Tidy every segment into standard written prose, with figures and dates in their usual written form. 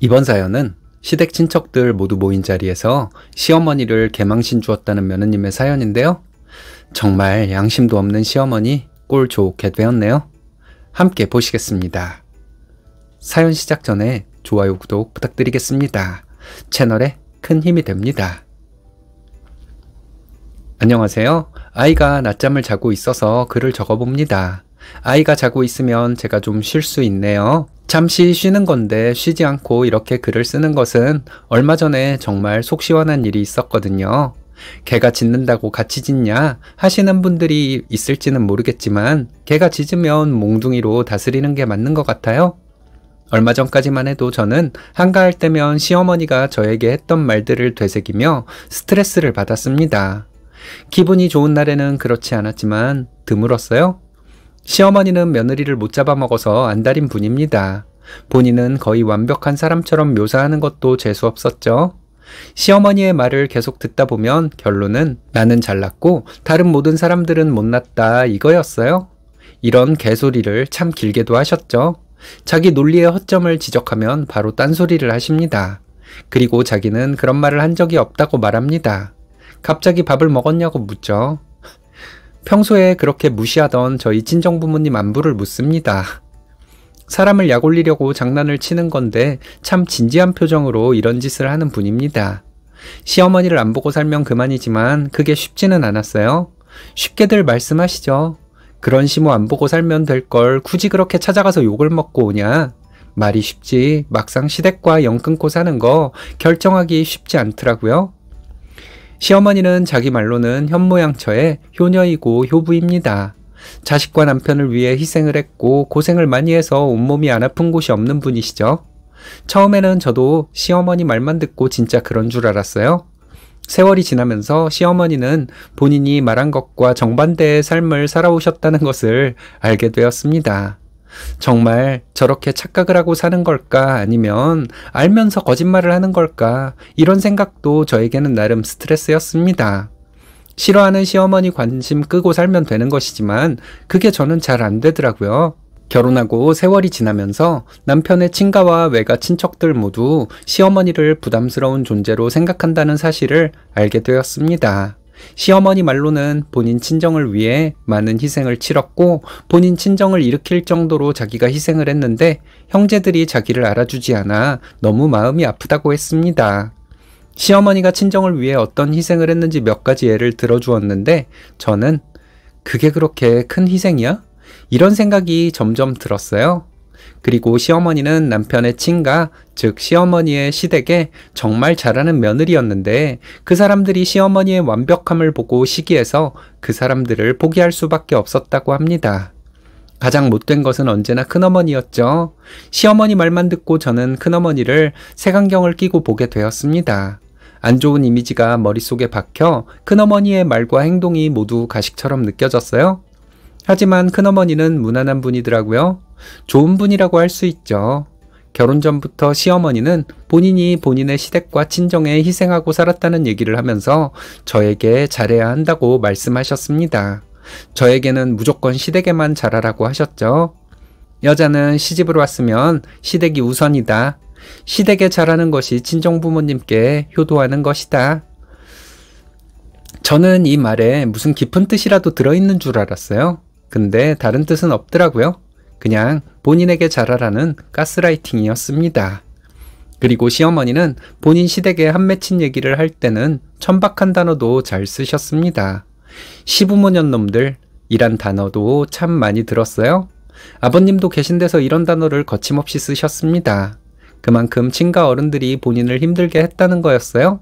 이번 사연은 시댁 친척들 모두 모인 자리에서 시어머니를 개망신 주었다는 며느님의 사연인데요. 정말 양심도 없는 시어머니 꼴 좋게 되었네요. 함께 보시겠습니다. 사연 시작 전에 좋아요, 구독 부탁드리겠습니다. 채널에 큰 힘이 됩니다. 안녕하세요. 아이가 낮잠을 자고 있어서 글을 적어봅니다. 아이가 자고 있으면 제가 좀 쉴 수 있네요. 잠시 쉬는 건데 쉬지 않고 이렇게 글을 쓰는 것은 얼마 전에 정말 속 시원한 일이 있었거든요. 개가 짖는다고 같이 짖냐 하시는 분들이 있을지는 모르겠지만 개가 짖으면 몽둥이로 다스리는 게 맞는 것 같아요. 얼마 전까지만 해도 저는 한가할 때면 시어머니가 저에게 했던 말들을 되새기며 스트레스를 받았습니다. 기분이 좋은 날에는 그렇지 않았지만 드물었어요. 시어머니는 며느리를 못 잡아먹어서 안달인 분입니다. 본인은 거의 완벽한 사람처럼 묘사하는 것도 재수없었죠. 시어머니의 말을 계속 듣다 보면 결론은 나는 잘났고 다른 모든 사람들은 못났다 이거였어요. 이런 개소리를 참 길게도 하셨죠. 자기 논리의 허점을 지적하면 바로 딴소리를 하십니다. 그리고 자기는 그런 말을 한 적이 없다고 말합니다. 갑자기 밥을 먹었냐고 묻죠. 평소에 그렇게 무시하던 저희 친정부모님 안부를 묻습니다. 사람을 약 올리려고 장난을 치는 건데 참 진지한 표정으로 이런 짓을 하는 분입니다. 시어머니를 안 보고 살면 그만이지만 그게 쉽지는 않았어요. 쉽게들 말씀하시죠. 그런 시모 안 보고 살면 될 걸 굳이 그렇게 찾아가서 욕을 먹고 오냐. 말이 쉽지 막상 시댁과 영 끊고 사는 거 결정하기 쉽지 않더라고요. 시어머니는 자기 말로는 현모양처의 효녀이고 효부입니다. 자식과 남편을 위해 희생을 했고 고생을 많이 해서 온몸이 안 아픈 곳이 없는 분이시죠. 처음에는 저도 시어머니 말만 듣고 진짜 그런 줄 알았어요. 세월이 지나면서 시어머니는 본인이 말한 것과 정반대의 삶을 살아오셨다는 것을 알게 되었습니다. 정말 저렇게 착각을 하고 사는 걸까 아니면 알면서 거짓말을 하는 걸까 이런 생각도 저에게는 나름 스트레스였습니다. 싫어하는 시어머니 관심 끄고 살면 되는 것이지만 그게 저는 잘 안 되더라고요. 결혼하고 세월이 지나면서 남편의 친가와 외가 친척들 모두 시어머니를 부담스러운 존재로 생각한다는 사실을 알게 되었습니다. 시어머니 말로는 본인 친정을 위해 많은 희생을 치렀고 본인 친정을 일으킬 정도로 자기가 희생을 했는데 형제들이 자기를 알아주지 않아 너무 마음이 아프다고 했습니다. 시어머니가 친정을 위해 어떤 희생을 했는지 몇 가지 예를 들어주었는데 저는 그게 그렇게 큰 희생이야? 이런 생각이 점점 들었어요. 그리고 시어머니는 남편의 친가, 즉 시어머니의 시댁에 정말 잘하는 며느리였는데 그 사람들이 시어머니의 완벽함을 보고 시기해서 그 사람들을 포기할 수밖에 없었다고 합니다. 가장 못된 것은 언제나 큰어머니였죠. 시어머니 말만 듣고 저는 큰어머니를 색안경을 끼고 보게 되었습니다. 안 좋은 이미지가 머릿속에 박혀 큰어머니의 말과 행동이 모두 가식처럼 느껴졌어요. 하지만 큰어머니는 무난한 분이더라고요. 좋은 분이라고 할 수 있죠. 결혼 전부터 시어머니는 본인이 본인의 시댁과 친정에 희생하고 살았다는 얘기를 하면서 저에게 잘해야 한다고 말씀하셨습니다. 저에게는 무조건 시댁에만 잘하라고 하셨죠. 여자는 시집으로 왔으면 시댁이 우선이다. 시댁에 잘하는 것이 친정부모님께 효도하는 것이다. 저는 이 말에 무슨 깊은 뜻이라도 들어있는 줄 알았어요. 근데 다른 뜻은 없더라고요. 그냥 본인에게 잘하라는 가스라이팅이었습니다. 그리고 시어머니는 본인 시댁에 한 맺힌 얘기를 할 때는 천박한 단어도 잘 쓰셨습니다. 시부모년 놈들 이란 단어도 참 많이 들었어요. 아버님도 계신 데서 이런 단어를 거침없이 쓰셨습니다. 그만큼 친가 어른들이 본인을 힘들게 했다는 거였어요.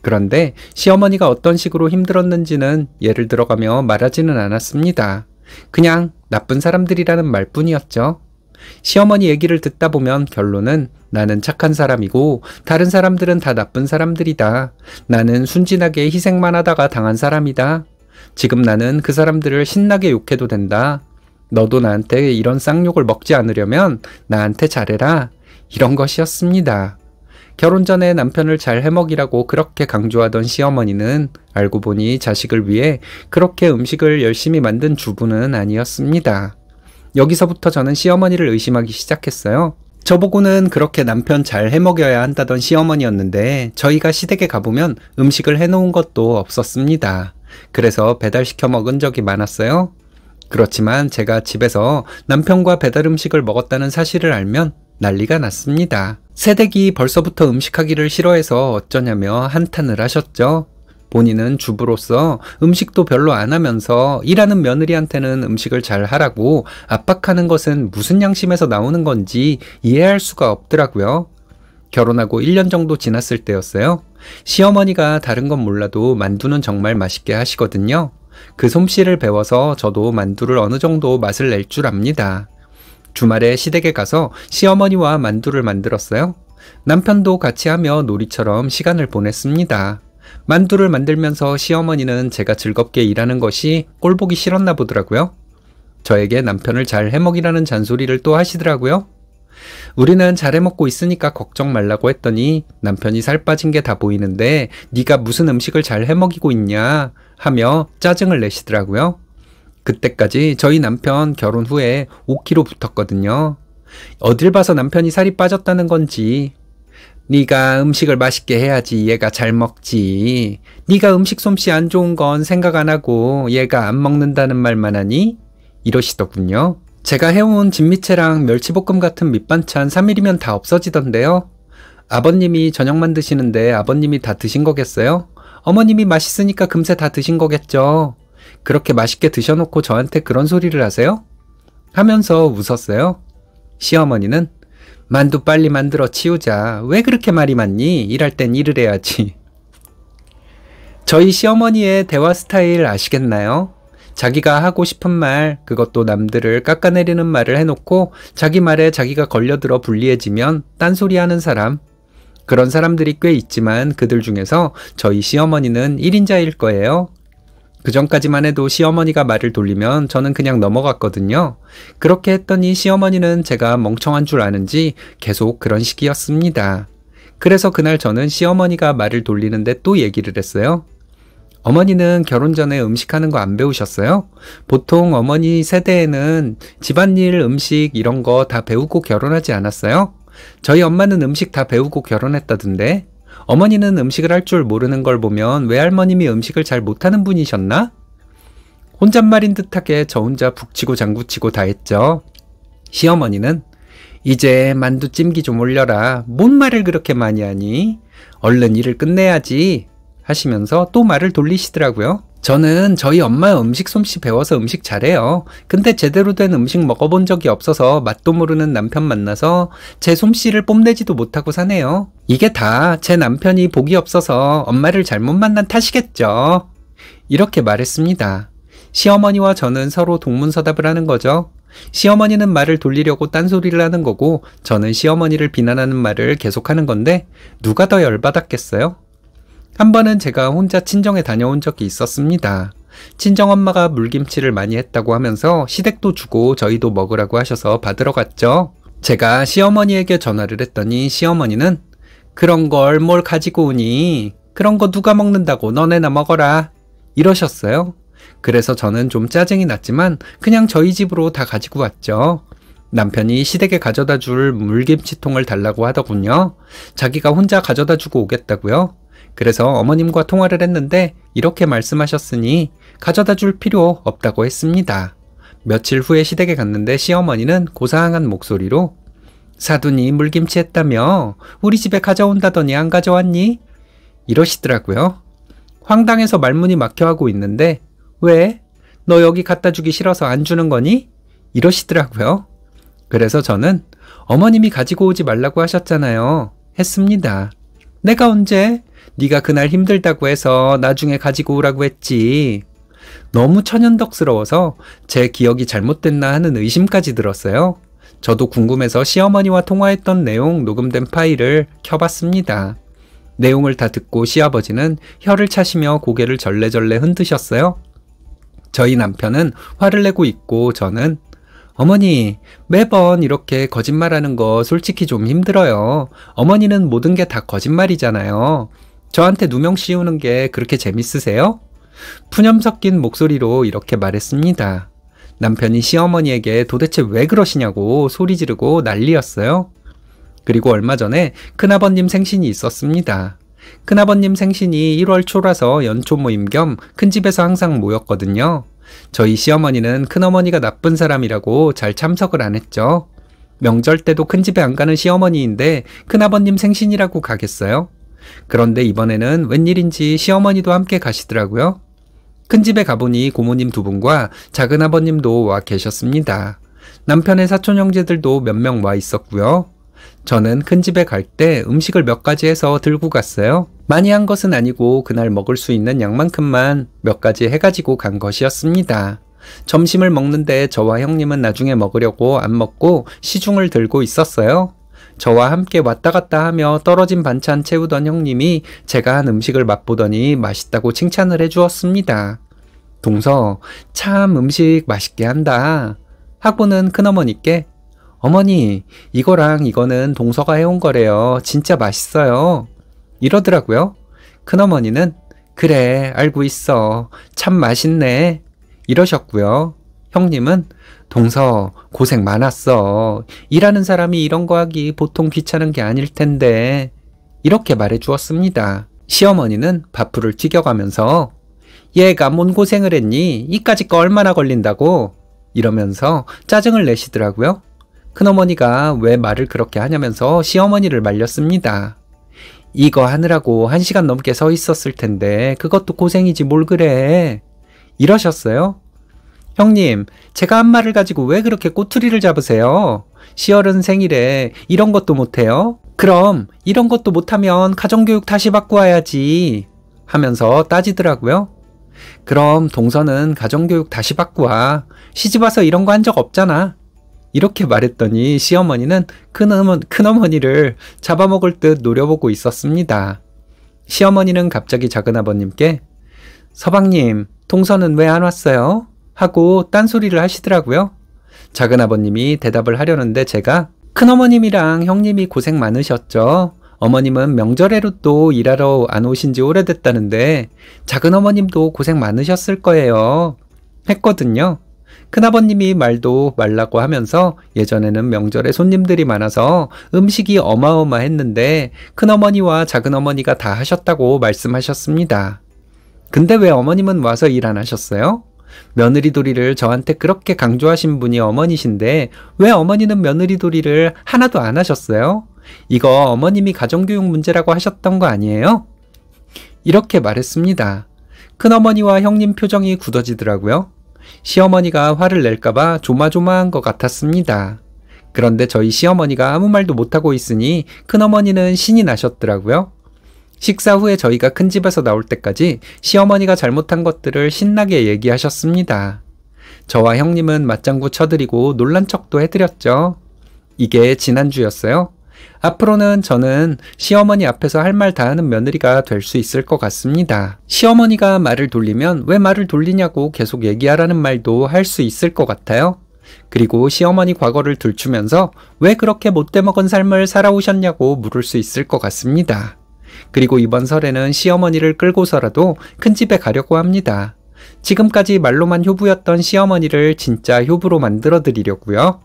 그런데 시어머니가 어떤 식으로 힘들었는지는 예를 들어가며 말하지는 않았습니다. 그냥 나쁜 사람들이라는 말뿐이었죠. 시어머니 얘기를 듣다 보면 결론은 나는 착한 사람이고 다른 사람들은 다 나쁜 사람들이다. 나는 순진하게 희생만 하다가 당한 사람이다. 지금 나는 그 사람들을 신나게 욕해도 된다. 너도 나한테 이런 쌍욕을 먹지 않으려면 나한테 잘해라. 이런 것이었습니다. 결혼 전에 남편을 잘 해먹이라고 그렇게 강조하던 시어머니는 알고 보니 자식을 위해 그렇게 음식을 열심히 만든 주부는 아니었습니다. 여기서부터 저는 시어머니를 의심하기 시작했어요. 저보고는 그렇게 남편 잘 해먹여야 한다던 시어머니였는데 저희가 시댁에 가보면 음식을 해놓은 것도 없었습니다. 그래서 배달시켜 먹은 적이 많았어요. 그렇지만 제가 집에서 남편과 배달 음식을 먹었다는 사실을 알면 난리가 났습니다. 새댁이 벌써부터 음식하기를 싫어해서 어쩌냐며 한탄을 하셨죠. 본인은 주부로서 음식도 별로 안 하면서 일하는 며느리한테는 음식을 잘 하라고 압박하는 것은 무슨 양심에서 나오는 건지 이해할 수가 없더라고요. 결혼하고 1년 정도 지났을 때였어요. 시어머니가 다른 건 몰라도 만두는 정말 맛있게 하시거든요. 그 솜씨를 배워서 저도 만두를 어느 정도 맛을 낼 줄 압니다. 주말에 시댁에 가서 시어머니와 만두를 만들었어요. 남편도 같이 하며 놀이처럼 시간을 보냈습니다. 만두를 만들면서 시어머니는 제가 즐겁게 일하는 것이 꼴보기 싫었나 보더라고요. 저에게 남편을 잘 해먹이라는 잔소리를 또 하시더라고요. 우리는 잘 해먹고 있으니까 걱정 말라고 했더니 남편이 살 빠진 게 다 보이는데 네가 무슨 음식을 잘 해먹이고 있냐 하며 짜증을 내시더라고요. 그때까지 저희 남편 결혼 후에 5kg 붙었거든요. 어딜 봐서 남편이 살이 빠졌다는 건지. 네가 음식을 맛있게 해야지 얘가 잘 먹지. 네가 음식 솜씨 안 좋은 건 생각 안 하고 얘가 안 먹는다는 말만 하니? 이러시더군요. 제가 해온 진미채랑 멸치볶음 같은 밑반찬 3일이면 다 없어지던데요. 아버님이 저녁만 드시는데 아버님이 다 드신 거겠어요? 어머님이 맛있으니까 금세 다 드신 거겠죠. 그렇게 맛있게 드셔놓고 저한테 그런 소리를 하세요? 하면서 웃었어요. 시어머니는 만두 빨리 만들어 치우자. 왜 그렇게 말이 많니? 일할 땐 일을 해야지. 저희 시어머니의 대화 스타일 아시겠나요? 자기가 하고 싶은 말, 그것도 남들을 깎아내리는 말을 해놓고 자기 말에 자기가 걸려들어 불리해지면 딴소리 하는 사람. 그런 사람들이 꽤 있지만 그들 중에서 저희 시어머니는 1인자일 거예요. 그 전까지만 해도 시어머니가 말을 돌리면 저는 그냥 넘어갔거든요. 그렇게 했더니 시어머니는 제가 멍청한 줄 아는지 계속 그런 식이었습니다. 그래서 그날 저는 시어머니가 말을 돌리는데 또 얘기를 했어요. 어머니는 결혼 전에 음식하는 거 안 배우셨어요? 보통 어머니 세대에는 집안일, 음식 이런 거 다 배우고 결혼하지 않았어요? 저희 엄마는 음식 다 배우고 결혼했다던데. 어머니는 음식을 할 줄 모르는 걸 보면 외할머님이 음식을 잘 못하는 분이셨나? 혼잣말인 듯하게 저 혼자 북치고 장구치고 다 했죠. 시어머니는 이제 만두 찜기 좀 올려라. 뭔 말을 그렇게 많이 하니? 얼른 일을 끝내야지 하시면서 또 말을 돌리시더라고요. 저는 저희 엄마 음식 솜씨 배워서 음식 잘해요. 근데 제대로 된 음식 먹어본 적이 없어서 맛도 모르는 남편 만나서 제 솜씨를 뽐내지도 못하고 사네요. 이게 다 제 남편이 복이 없어서 엄마를 잘못 만난 탓이겠죠. 이렇게 말했습니다. 시어머니와 저는 서로 동문서답을 하는 거죠. 시어머니는 말을 돌리려고 딴소리를 하는 거고 저는 시어머니를 비난하는 말을 계속하는 건데 누가 더 열받았겠어요? 한 번은 제가 혼자 친정에 다녀온 적이 있었습니다. 친정엄마가 물김치를 많이 했다고 하면서 시댁도 주고 저희도 먹으라고 하셔서 받으러 갔죠. 제가 시어머니에게 전화를 했더니 시어머니는 그런 걸 뭘 가지고 오니? 그런 거 누가 먹는다고 너네나 먹어라. 이러셨어요. 그래서 저는 좀 짜증이 났지만 그냥 저희 집으로 다 가지고 왔죠. 남편이 시댁에 가져다 줄 물김치통을 달라고 하더군요. 자기가 혼자 가져다 주고 오겠다고요. 그래서 어머님과 통화를 했는데 이렇게 말씀하셨으니 가져다 줄 필요 없다고 했습니다. 며칠 후에 시댁에 갔는데 시어머니는 고상한 목소리로 사돈이 물김치 했다며? 우리 집에 가져온다더니 안 가져왔니? 이러시더라고요. 황당해서 말문이 막혀하고 있는데 왜? 너 여기 갖다 주기 싫어서 안 주는 거니? 이러시더라고요. 그래서 저는 어머님이 가지고 오지 말라고 하셨잖아요. 했습니다. 내가 언제? 네가 그날 힘들다고 해서 나중에 가지고 오라고 했지. 너무 천연덕스러워서 제 기억이 잘못됐나 하는 의심까지 들었어요. 저도 궁금해서 시어머니와 통화했던 내용 녹음된 파일을 켜봤습니다. 내용을 다 듣고 시아버지는 혀를 차시며 고개를 절레절레 흔드셨어요. 저희 남편은 화를 내고 있고 저는 어머니, 매번 이렇게 거짓말하는 거 솔직히 좀 힘들어요. 어머니는 모든 게 다 거짓말이잖아요. 저한테 누명 씌우는 게 그렇게 재밌으세요? 푸념 섞인 목소리로 이렇게 말했습니다. 남편이 시어머니에게 도대체 왜 그러시냐고 소리 지르고 난리였어요. 그리고 얼마 전에 큰아버님 생신이 있었습니다. 큰아버님 생신이 1월 초라서 연초 모임 겸 큰집에서 항상 모였거든요. 저희 시어머니는 큰어머니가 나쁜 사람이라고 잘 참석을 안 했죠. 명절 때도 큰집에 안 가는 시어머니인데 큰아버님 생신이라고 가겠어요? 그런데 이번에는 웬일인지 시어머니도 함께 가시더라고요. 큰집에 가보니 고모님 두 분과 작은아버님도 와 계셨습니다. 남편의 사촌 형제들도 몇 명 와 있었고요. 저는 큰집에 갈 때 음식을 몇 가지 해서 들고 갔어요. 많이 한 것은 아니고 그날 먹을 수 있는 양만큼만 몇 가지 해가지고 간 것이었습니다. 점심을 먹는데 저와 형님은 나중에 먹으려고 안 먹고 시중을 들고 있었어요. 저와 함께 왔다 갔다 하며 떨어진 반찬 채우던 형님이 제가 한 음식을 맛보더니 맛있다고 칭찬을 해주었습니다. 동서, 참 음식 맛있게 한다. 하고는 큰어머니께 어머니, 이거랑 이거는 동서가 해온 거래요. 진짜 맛있어요. 이러더라고요. 큰어머니는 그래, 알고 있어. 참 맛있네. 이러셨고요. 형님은 동서, 고생 많았어. 일하는 사람이 이런 거 하기 보통 귀찮은 게 아닐 텐데. 이렇게 말해 주었습니다. 시어머니는 밥풀을 튀겨가면서 얘가 뭔 고생을 했니? 이까짓 거 얼마나 걸린다고? 이러면서 짜증을 내시더라고요. 큰어머니가 왜 말을 그렇게 하냐면서 시어머니를 말렸습니다. 이거 하느라고 1시간 넘게 서 있었을 텐데 그것도 고생이지 뭘 그래. 이러셨어요. 형님, 제가 한 말을 가지고 왜 그렇게 꼬투리를 잡으세요? 시어른 생일에 이런 것도 못해요? 그럼 이런 것도 못하면 가정교육 다시 받고 와야지. 하면서 따지더라고요. 그럼 동서는 가정교육 다시 받고 와. 시집와서 이런 거 한 적 없잖아. 이렇게 말했더니 시어머니는 큰어머니를 잡아먹을 듯 노려보고 있었습니다. 시어머니는 갑자기 작은아버님께 서방님, 동서는 왜 안 왔어요? 하고 딴소리를 하시더라고요. 작은아버님이 대답을 하려는데 제가 큰어머님이랑 형님이 고생 많으셨죠. 어머님은 명절에로 또 일하러 안 오신 지 오래됐다는데 작은어머님도 고생 많으셨을 거예요. 했거든요. 큰아버님이 말도 말라고 하면서 예전에는 명절에 손님들이 많아서 음식이 어마어마했는데 큰어머니와 작은어머니가 다 하셨다고 말씀하셨습니다. 근데 왜 어머님은 와서 일 안 하셨어요? 며느리돌이를 저한테 그렇게 강조하신 분이 어머니신데 왜 어머니는 며느리돌이를 하나도 안 하셨어요? 이거 어머님이 가정교육 문제라고 하셨던 거 아니에요? 이렇게 말했습니다. 큰어머니와 형님 표정이 굳어지더라고요. 시어머니가 화를 낼까봐 조마조마한 것 같았습니다. 그런데 저희 시어머니가 아무 말도 못하고 있으니 큰어머니는 신이 나셨더라고요. 식사 후에 저희가 큰 집에서 나올 때까지 시어머니가 잘못한 것들을 신나게 얘기하셨습니다. 저와 형님은 맞장구 쳐드리고 놀란 척도 해드렸죠. 이게 지난주였어요. 앞으로는 저는 시어머니 앞에서 할 말 다 하는 며느리가 될 수 있을 것 같습니다. 시어머니가 말을 돌리면 왜 말을 돌리냐고 계속 얘기하라는 말도 할 수 있을 것 같아요. 그리고 시어머니 과거를 들추면서 왜 그렇게 못돼 먹은 삶을 살아오셨냐고 물을 수 있을 것 같습니다. 그리고 이번 설에는 시어머니를 끌고서라도 큰 집에 가려고 합니다. 지금까지 말로만 효부였던 시어머니를 진짜 효부로 만들어 드리려고요.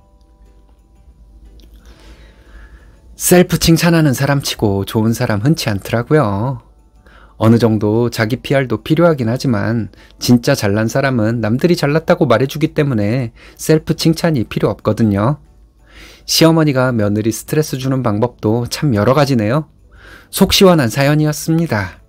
셀프 칭찬하는 사람치고 좋은 사람 흔치 않더라고요. 어느 정도 자기 PR도 필요하긴 하지만 진짜 잘난 사람은 남들이 잘났다고 말해주기 때문에 셀프 칭찬이 필요 없거든요. 시어머니가 며느리 스트레스 주는 방법도 참 여러 가지네요. 속 시원한 사연이었습니다.